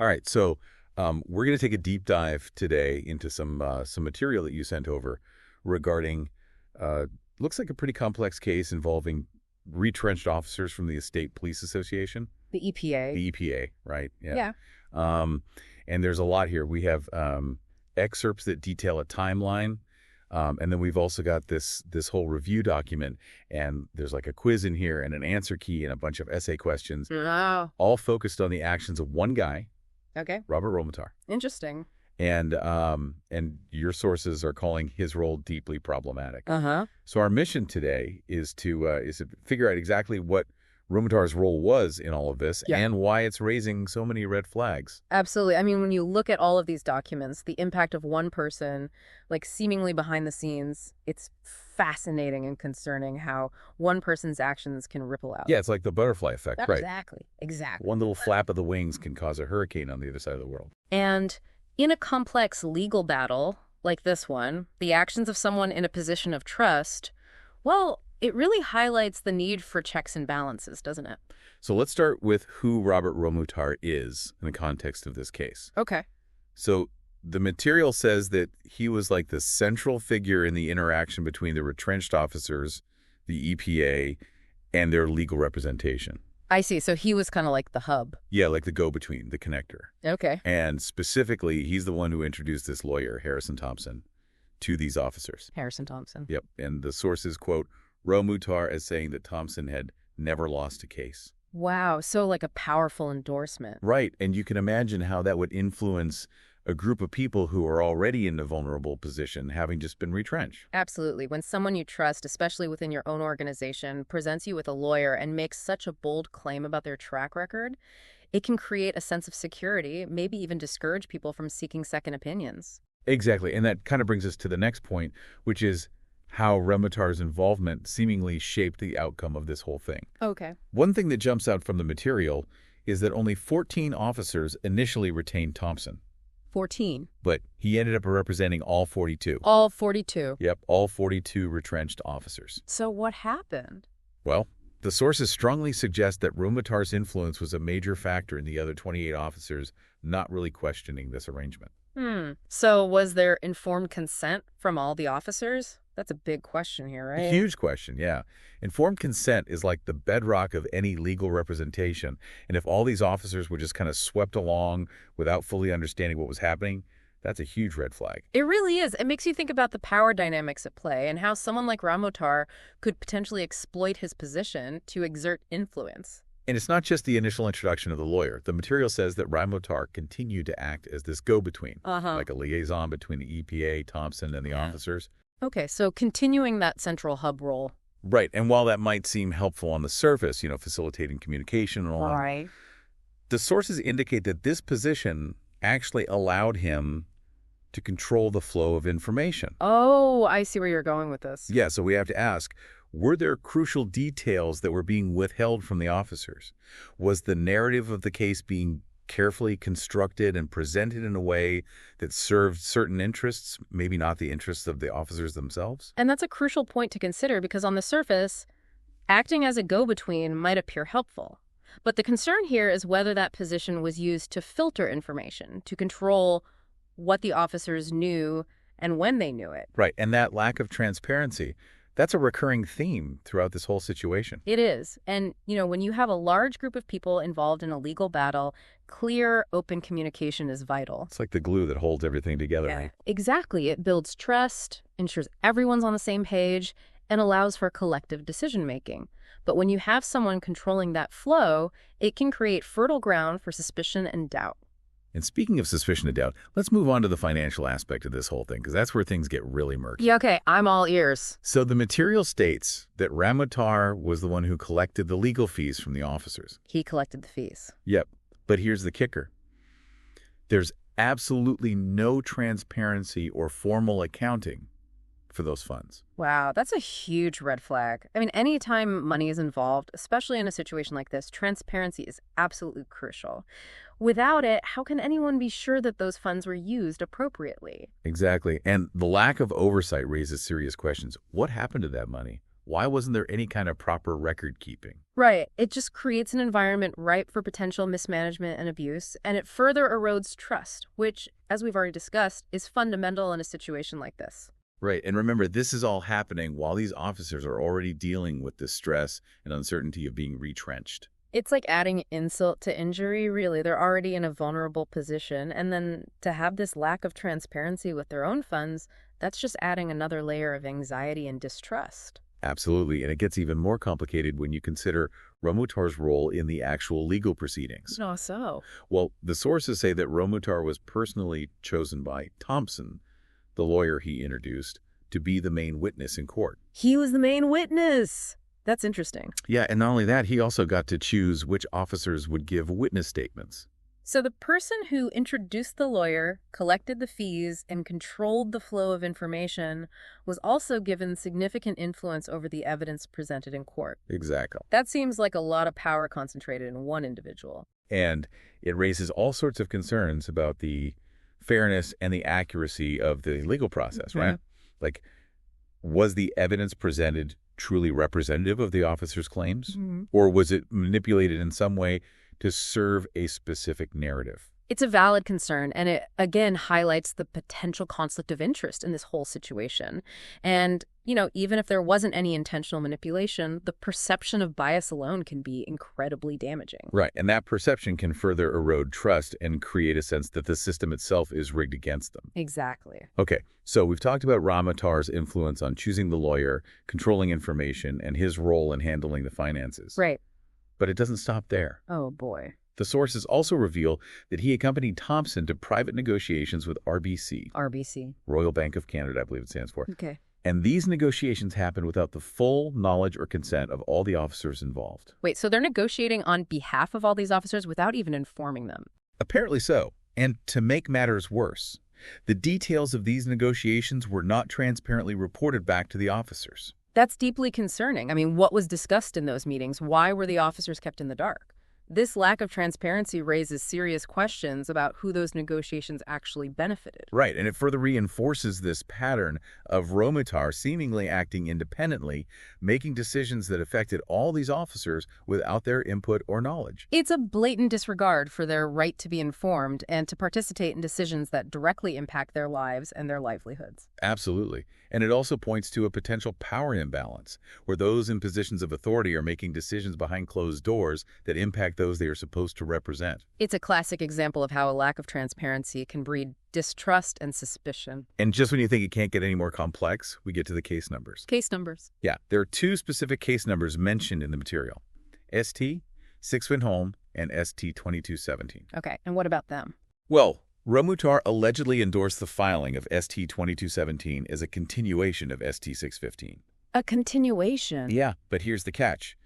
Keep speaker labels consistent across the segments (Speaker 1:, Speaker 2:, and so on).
Speaker 1: All right, so we're going to take a deep dive today into some material that you sent over regarding looks like a pretty complex case involving retrenched officers from the State Police Association.
Speaker 2: The EPA.
Speaker 1: The EPA, right?
Speaker 2: Yeah.
Speaker 1: And there's a lot here. We have excerpts that detail a timeline, and then we've also got this whole review document, and there's like a quiz in here and an answer key and a bunch of essay questions, all focused on the actions of one guy.
Speaker 2: Okay.
Speaker 1: Robert Ramouthar.
Speaker 2: Interesting.
Speaker 1: And your sources are calling his role deeply problematic.
Speaker 2: Uh-huh.
Speaker 1: So our mission today is to figure out exactly what Ramouthar's role was in all of this and why it's raising so many red flags.
Speaker 2: Absolutely. I mean, when you look at all of these documents, the impact of one person, like seemingly behind the scenes, it's fascinating and concerning how one person's actions can ripple out.
Speaker 1: Yeah, it's like the butterfly effect, right?
Speaker 2: Exactly.
Speaker 1: One little flap of the wings can cause a hurricane on the other side of the world.
Speaker 2: And in a complex legal battle like this one, the actions of someone in a position of trust, well, it really highlights the need for checks and balances, doesn't it?
Speaker 1: So let's start with who Robert Ramouthar is in the context of this case.
Speaker 2: Okay.
Speaker 1: So the material says that he was like the central figure in the interaction between the retrenched officers, the EPA, and their legal representation.
Speaker 2: I see. So he was kind of like the hub.
Speaker 1: Yeah, like the go-between, the connector.
Speaker 2: Okay.
Speaker 1: And specifically, he's the one who introduced this lawyer, Harrison Thompson, to these officers.
Speaker 2: Harrison Thompson.
Speaker 1: Yep. And the sources quote Ramouthar as saying that Thompson had never lost a case.
Speaker 2: Wow. So like a powerful endorsement.
Speaker 1: Right. And you can imagine how that would influence a group of people who are already in a vulnerable position, having just been retrenched.
Speaker 2: Absolutely. When someone you trust, especially within your own organization, presents you with a lawyer and makes such a bold claim about their track record, it can create a sense of security, maybe even discourage people from seeking second opinions.
Speaker 1: Exactly. And that kind of brings us to the next point, which is how Ramouthar's involvement seemingly shaped the outcome of this whole thing.
Speaker 2: Okay.
Speaker 1: One thing that jumps out from the material is that only 14 officers initially retained Thompson.
Speaker 2: 14.
Speaker 1: But he ended up representing all 42.
Speaker 2: All 42.
Speaker 1: Yep, all 42 retrenched officers.
Speaker 2: So what happened?
Speaker 1: Well, the sources strongly suggest that Ramouthar's influence was a major factor in the other 28 officers not really questioning this arrangement.
Speaker 2: So was there informed consent from all the officers? That's a big question here, right?
Speaker 1: A huge question, yeah. Informed consent is like the bedrock of any legal representation. And if all these officers were just kind of swept along without fully understanding what was happening, that's a huge red flag.
Speaker 2: It really is. It makes you think about the power dynamics at play and how someone like Ramouthar could potentially exploit his position to exert influence.
Speaker 1: And it's not just the initial introduction of the lawyer. The material says that Ramouthar continued to act as this go-between, like a liaison between the EPA, Thompson, and the officers.
Speaker 2: Okay, so continuing that central hub role.
Speaker 1: Right, and while that might seem helpful on the surface, facilitating communication and all that, the sources indicate that this position actually allowed him to control the flow of information.
Speaker 2: Oh, I see where you're going with this.
Speaker 1: Yeah, so we have to ask, were there crucial details that were being withheld from the officers? Was the narrative of the case being carefully constructed and presented in a way that served certain interests, maybe not the interests of the officers themselves?
Speaker 2: And that's a crucial point to consider because on the surface, acting as a go-between might appear helpful. But the concern here is whether that position was used to filter information, to control what the officers knew and when they knew it.
Speaker 1: Right, and that lack of transparency, that's a recurring theme throughout this whole situation.
Speaker 2: It is. And, when you have a large group of people involved in a legal battle, clear, open communication is vital.
Speaker 1: It's like the glue that holds everything together, right?
Speaker 2: Exactly. It builds trust, ensures everyone's on the same page, and allows for collective decision-making. But when you have someone controlling that flow, it can create fertile ground for suspicion and doubt.
Speaker 1: And speaking of suspicion and doubt, let's move on to the financial aspect of this whole thing, because that's where things get really murky.
Speaker 2: Yeah, okay, I'm all ears.
Speaker 1: So the material states that Ramouthar was the one who collected the legal fees from the officers.
Speaker 2: He collected the fees.
Speaker 1: Yep, but here's the kicker. There's absolutely no transparency or formal accounting for those funds.
Speaker 2: Wow, that's a huge red flag. I mean, anytime money is involved, especially in a situation like this, transparency is absolutely crucial. Without it, how can anyone be sure that those funds were used appropriately?
Speaker 1: Exactly. And the lack of oversight raises serious questions. What happened to that money? why wasn't there any kind of proper record keeping?
Speaker 2: Right. It just creates an environment ripe for potential mismanagement and abuse, and it further erodes trust, which, as we've already discussed, is fundamental in a situation like this.
Speaker 1: Right, and remember, this is all happening while these officers are already dealing with the stress and uncertainty of being retrenched.
Speaker 2: It's like adding insult to injury, really. They're already in a vulnerable position, and then to have this lack of transparency with their own funds, that's just adding another layer of anxiety and distrust.
Speaker 1: Absolutely, and it gets even more complicated when you consider Ramoutar's role in the actual legal proceedings.
Speaker 2: Oh, so?
Speaker 1: Well, the sources say that Ramouthar was personally chosen by Thompson, the lawyer he introduced, to be the main witness in court.
Speaker 2: He was the main witness. That's interesting.
Speaker 1: Yeah, and not only that, he also got to choose which officers would give witness statements.
Speaker 2: So the person who introduced the lawyer, collected the fees, and controlled the flow of information was also given significant influence over the evidence presented in court.
Speaker 1: Exactly.
Speaker 2: That seems like a lot of power concentrated in one individual.
Speaker 1: And it raises all sorts of concerns about the fairness and the accuracy of the legal process, right? Like, was the evidence presented truly representative of the officer's claims? Or was it manipulated in some way to serve a specific narrative?
Speaker 2: It's a valid concern, and it, again, highlights the potential conflict of interest in this whole situation. And, even if there wasn't any intentional manipulation, the perception of bias alone can be incredibly damaging.
Speaker 1: Right, and that perception can further erode trust and create a sense that the system itself is rigged against them.
Speaker 2: Exactly.
Speaker 1: Okay, so we've talked about Ramoutar's influence on choosing the lawyer, controlling information, and his role in handling the finances.
Speaker 2: Right.
Speaker 1: But it doesn't stop there.
Speaker 2: Oh, boy.
Speaker 1: The sources also reveal that he accompanied Thompson to private negotiations with RBC.
Speaker 2: RBC.
Speaker 1: Royal Bank of Canada, I believe it stands for.
Speaker 2: Okay.
Speaker 1: And these negotiations happened without the full knowledge or consent of all the officers involved.
Speaker 2: Wait, so they're negotiating on behalf of all these officers without even informing them?
Speaker 1: Apparently so. And to make matters worse, the details of these negotiations were not transparently reported back to the officers.
Speaker 2: That's deeply concerning. I mean, what was discussed in those meetings? Why were the officers kept in the dark? This lack of transparency raises serious questions about who those negotiations actually benefited.
Speaker 1: Right, and it further reinforces this pattern of Ramouthar seemingly acting independently, making decisions that affected all these officers without their input or knowledge.
Speaker 2: It's a blatant disregard for their right to be informed and to participate in decisions that directly impact their lives and their livelihoods.
Speaker 1: Absolutely. And it also points to a potential power imbalance, where those in positions of authority are making decisions behind closed doors that impact those they are supposed to represent.
Speaker 2: It's a classic example of how a lack of transparency can breed distrust and suspicion.
Speaker 1: And just when you think it can't get any more complex, we get to the case numbers.
Speaker 2: Case numbers.
Speaker 1: Yeah, there are two specific case numbers mentioned in the material. ST, 6-Wind Home, and ST 2217.
Speaker 2: Okay, and what about them?
Speaker 1: Well, Ramouthar allegedly endorsed the filing of ST 2217 as a continuation of ST 615.
Speaker 2: A continuation?
Speaker 1: Yeah, but here's the catch.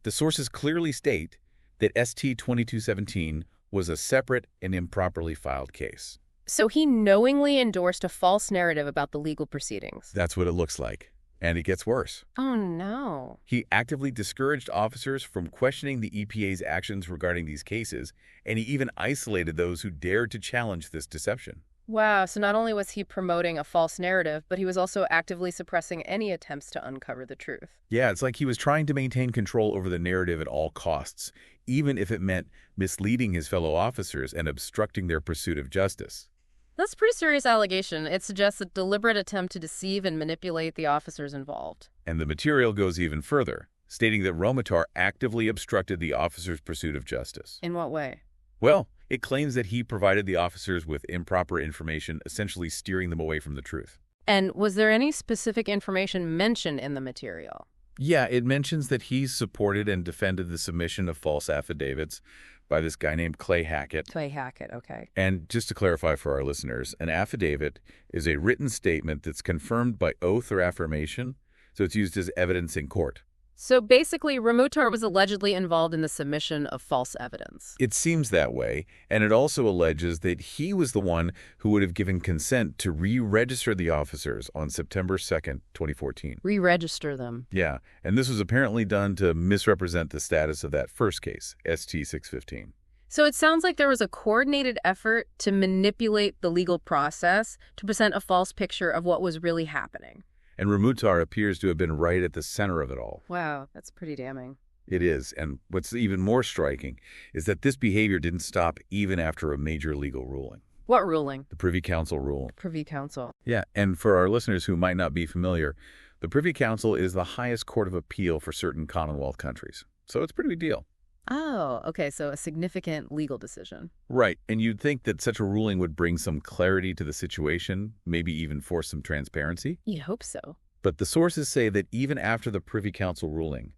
Speaker 1: The sources clearly state that ST 2217 was a separate and improperly filed case.
Speaker 2: So he knowingly endorsed a false narrative about the legal proceedings.
Speaker 1: That's what it looks like. And it gets worse.
Speaker 2: Oh, no.
Speaker 1: He actively discouraged officers from questioning the EPA's actions regarding these cases, and he even isolated those who dared to challenge this deception.
Speaker 2: Wow, so not only was he promoting a false narrative, but he was also actively suppressing any attempts to uncover the truth.
Speaker 1: Yeah, it's like he was trying to maintain control over the narrative at all costs, even if it meant misleading his fellow officers and obstructing their pursuit of justice.
Speaker 2: That's a pretty serious allegation. It suggests a deliberate attempt to deceive and manipulate the officers involved.
Speaker 1: And the material goes even further, stating that Ramouthar actively obstructed the officers' pursuit of justice.
Speaker 2: In what way?
Speaker 1: Well, it claims that he provided the officers with improper information, essentially steering them away from the truth.
Speaker 2: And was there any specific information mentioned in the material?
Speaker 1: Yeah, it mentions that he supported and defended the submission of false affidavits by this guy named Clay Hackett.
Speaker 2: Clay Hackett, okay.
Speaker 1: And just to clarify for our listeners, an affidavit is a written statement that's confirmed by oath or affirmation, so it's used as evidence in court.
Speaker 2: So basically, Ramouthar was allegedly involved in the submission of false evidence.
Speaker 1: It seems that way, and it also alleges that he was the one who would have given consent to re-register the officers on September 2nd, 2014.
Speaker 2: Re-register them.
Speaker 1: Yeah, and this was apparently done to misrepresent the status of that first case, ST 615.
Speaker 2: So it sounds like there was a coordinated effort to manipulate the legal process to present a false picture of what was really happening.
Speaker 1: And Ramouthar appears to have been right at the center of it all.
Speaker 2: Wow, that's pretty damning.
Speaker 1: It is, and what's even more striking is that this behavior didn't stop even after a major legal ruling.
Speaker 2: What ruling?
Speaker 1: The Privy Council rule.
Speaker 2: Privy Council.
Speaker 1: Yeah, and for our listeners who might not be familiar, the Privy Council is the highest court of appeal for certain Commonwealth countries. So it's a pretty big deal.
Speaker 2: Oh, okay, so a significant legal decision.
Speaker 1: Right, and you'd think that such a ruling would bring some clarity to the situation, maybe even force some transparency.
Speaker 2: You'd hope so.
Speaker 1: But the sources say that even after the Privy Council ruling,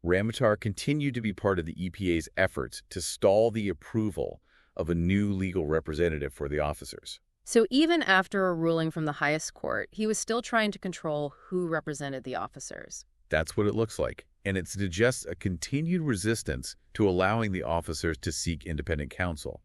Speaker 1: Ramouthar continued to be part of the EPA's efforts to stall the approval of a new legal representative for the officers.
Speaker 2: So even after a ruling from the highest court, he was still trying to control who represented the officers.
Speaker 1: That's what it looks like. And it suggests a continued resistance to allowing the officers to seek independent counsel,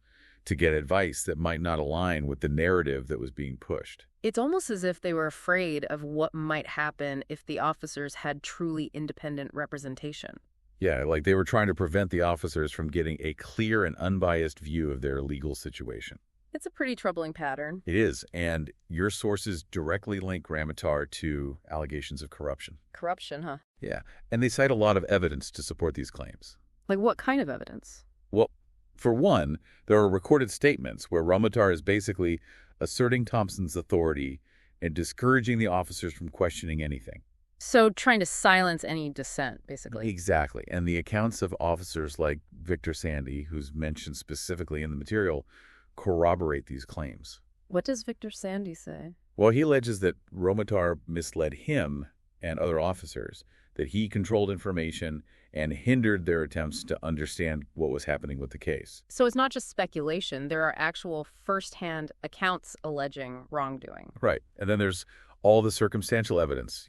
Speaker 1: to get advice that might not align with the narrative that was being pushed.
Speaker 2: It's almost as if they were afraid of what might happen if the officers had truly independent representation.
Speaker 1: Yeah, like they were trying to prevent the officers from getting a clear and unbiased view of their legal situation.
Speaker 2: It's a pretty troubling pattern.
Speaker 1: It is, and your sources directly link Ramouthar to allegations of corruption.
Speaker 2: Corruption, huh?
Speaker 1: Yeah, and they cite a lot of evidence to support these claims.
Speaker 2: Like what kind of evidence?
Speaker 1: Well, for one, there are recorded statements where Ramouthar is basically asserting Thompson's authority and discouraging the officers from questioning anything.
Speaker 2: So trying to silence any dissent, basically.
Speaker 1: Exactly, and the accounts of officers like Victor Sandy, who's mentioned specifically in the material, corroborate these claims.
Speaker 2: What does Victor Sandy say?
Speaker 1: Well, he alleges that Ramouthar misled him and other officers, that he controlled information and hindered their attempts to understand what was happening with the case.
Speaker 2: So it's not just speculation. There are actual first-hand accounts alleging wrongdoing.
Speaker 1: Right. And then there's all the circumstantial evidence,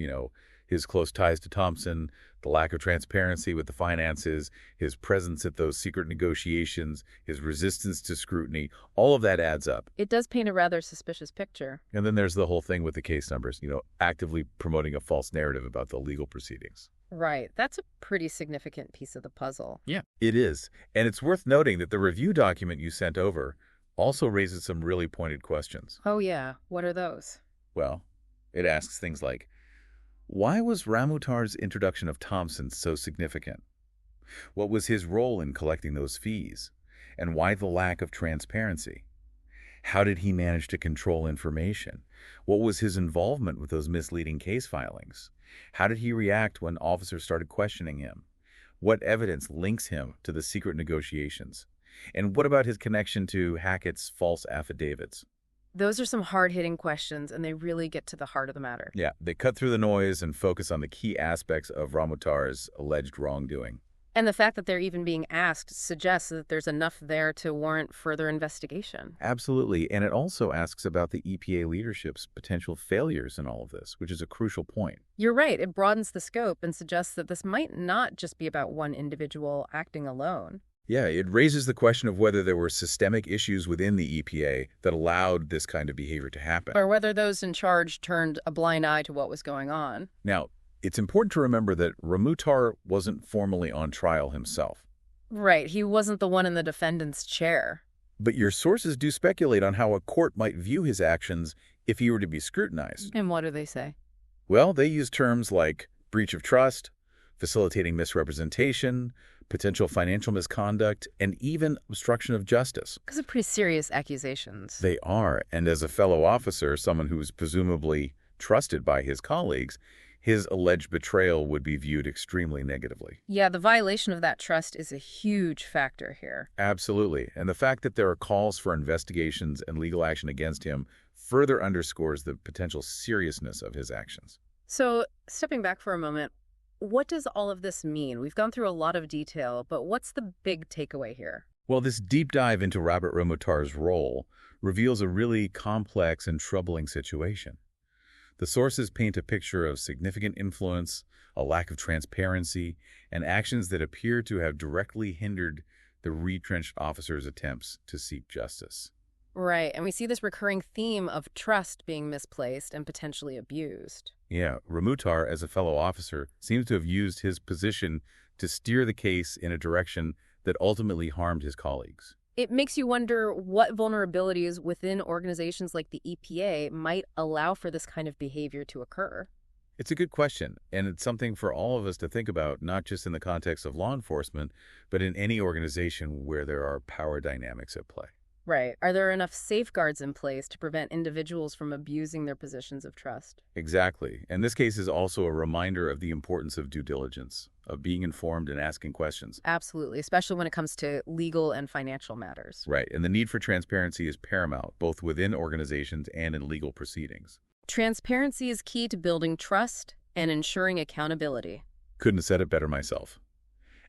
Speaker 1: his close ties to Thompson, the lack of transparency with the finances, his presence at those secret negotiations, his resistance to scrutiny, all of that adds up.
Speaker 2: It does paint a rather suspicious picture.
Speaker 1: And then there's the whole thing with the case numbers, actively promoting a false narrative about the legal proceedings.
Speaker 2: Right. That's a pretty significant piece of the puzzle.
Speaker 1: Yeah, it is. And it's worth noting that the review document you sent over also raises some really pointed questions.
Speaker 2: Oh, yeah. What are those?
Speaker 1: Well, it asks things like, why was Ramouthar's introduction of Thompson so significant? What was his role in collecting those fees? And why the lack of transparency? How did he manage to control information? What was his involvement with those misleading case filings? How did he react when officers started questioning him? What evidence links him to the secret negotiations? And what about his connection to Hackett's false affidavits?
Speaker 2: Those are some hard-hitting questions, and they really get to the heart of the matter.
Speaker 1: Yeah, they cut through the noise and focus on the key aspects of Ramouthar's alleged wrongdoing.
Speaker 2: And the fact that they're even being asked suggests that there's enough there to warrant further investigation.
Speaker 1: Absolutely, and it also asks about the EPA leadership's potential failures in all of this, which is a crucial point.
Speaker 2: You're right. It broadens the scope and suggests that this might not just be about one individual acting alone.
Speaker 1: Yeah, it raises the question of whether there were systemic issues within the EPA that allowed this kind of behavior to happen.
Speaker 2: Or whether those in charge turned a blind eye to what was going on.
Speaker 1: Now, it's important to remember that Ramouthar wasn't formally on trial himself.
Speaker 2: Right, he wasn't the one in the defendant's chair.
Speaker 1: But your sources do speculate on how a court might view his actions if he were to be scrutinized.
Speaker 2: And what do they say?
Speaker 1: Well, they use terms like breach of trust, facilitating misrepresentation, potential financial misconduct, and even obstruction of justice.
Speaker 2: Those are pretty serious accusations.
Speaker 1: They are, and as a fellow officer, someone who is presumably trusted by his colleagues, his alleged betrayal would be viewed extremely negatively.
Speaker 2: Yeah, the violation of that trust is a huge factor here.
Speaker 1: Absolutely, and the fact that there are calls for investigations and legal action against him further underscores the potential seriousness of his actions.
Speaker 2: So, stepping back for a moment, what does all of this mean? We've gone through a lot of detail, but what's the big takeaway here?
Speaker 1: Well, this deep dive into Robert Ramouthar's role reveals a really complex and troubling situation. The sources paint a picture of significant influence, a lack of transparency, and actions that appear to have directly hindered the retrenched officers' attempts to seek justice.
Speaker 2: Right, and we see this recurring theme of trust being misplaced and potentially abused.
Speaker 1: Yeah, Ramouthar, as a fellow officer, seems to have used his position to steer the case in a direction that ultimately harmed his colleagues.
Speaker 2: It makes you wonder what vulnerabilities within organizations like the EPA might allow for this kind of behavior to occur.
Speaker 1: It's a good question, and it's something for all of us to think about, not just in the context of law enforcement, but in any organization where there are power dynamics at play.
Speaker 2: Right. Are there enough safeguards in place to prevent individuals from abusing their positions of trust?
Speaker 1: Exactly. And this case is also a reminder of the importance of due diligence, of being informed and asking questions.
Speaker 2: Absolutely, especially when it comes to legal and financial matters.
Speaker 1: Right. And the need for transparency is paramount, both within organizations and in legal proceedings.
Speaker 2: Transparency is key to building trust and ensuring accountability.
Speaker 1: Couldn't have said it better myself.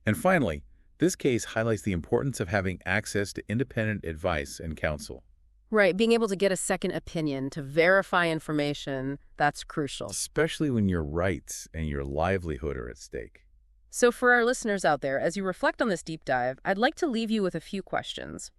Speaker 1: And finally, this case highlights the importance of having access to independent advice and counsel.
Speaker 2: Right, being able to get a second opinion to verify information, that's crucial.
Speaker 1: Especially when your rights and your livelihood are at stake.
Speaker 2: So for our listeners out there, as you reflect on this deep dive, I'd like to leave you with a few questions.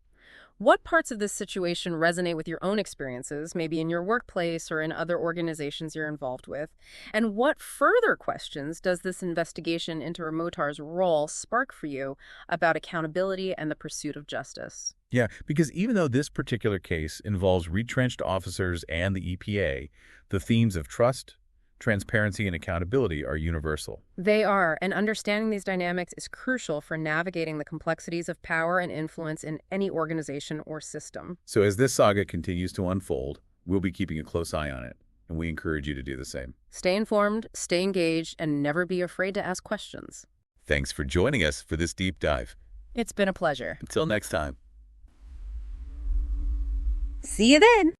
Speaker 2: What parts of this situation resonate with your own experiences, maybe in your workplace or in other organizations you're involved with? And what further questions does this investigation into Ramoutar's role spark for you about accountability and the pursuit of justice?
Speaker 1: Yeah, because even though this particular case involves retrenched officers and the EPA, the themes of trust, transparency, and accountability are universal.
Speaker 2: They are, and understanding these dynamics is crucial for navigating the complexities of power and influence in any organization or system.
Speaker 1: So as this saga continues to unfold, we'll be keeping a close eye on it, and we encourage you to do the same.
Speaker 2: Stay informed, stay engaged, and never be afraid to ask questions.
Speaker 1: Thanks for joining us for this deep dive.
Speaker 2: It's been a pleasure.
Speaker 1: Until next time.
Speaker 2: See you then.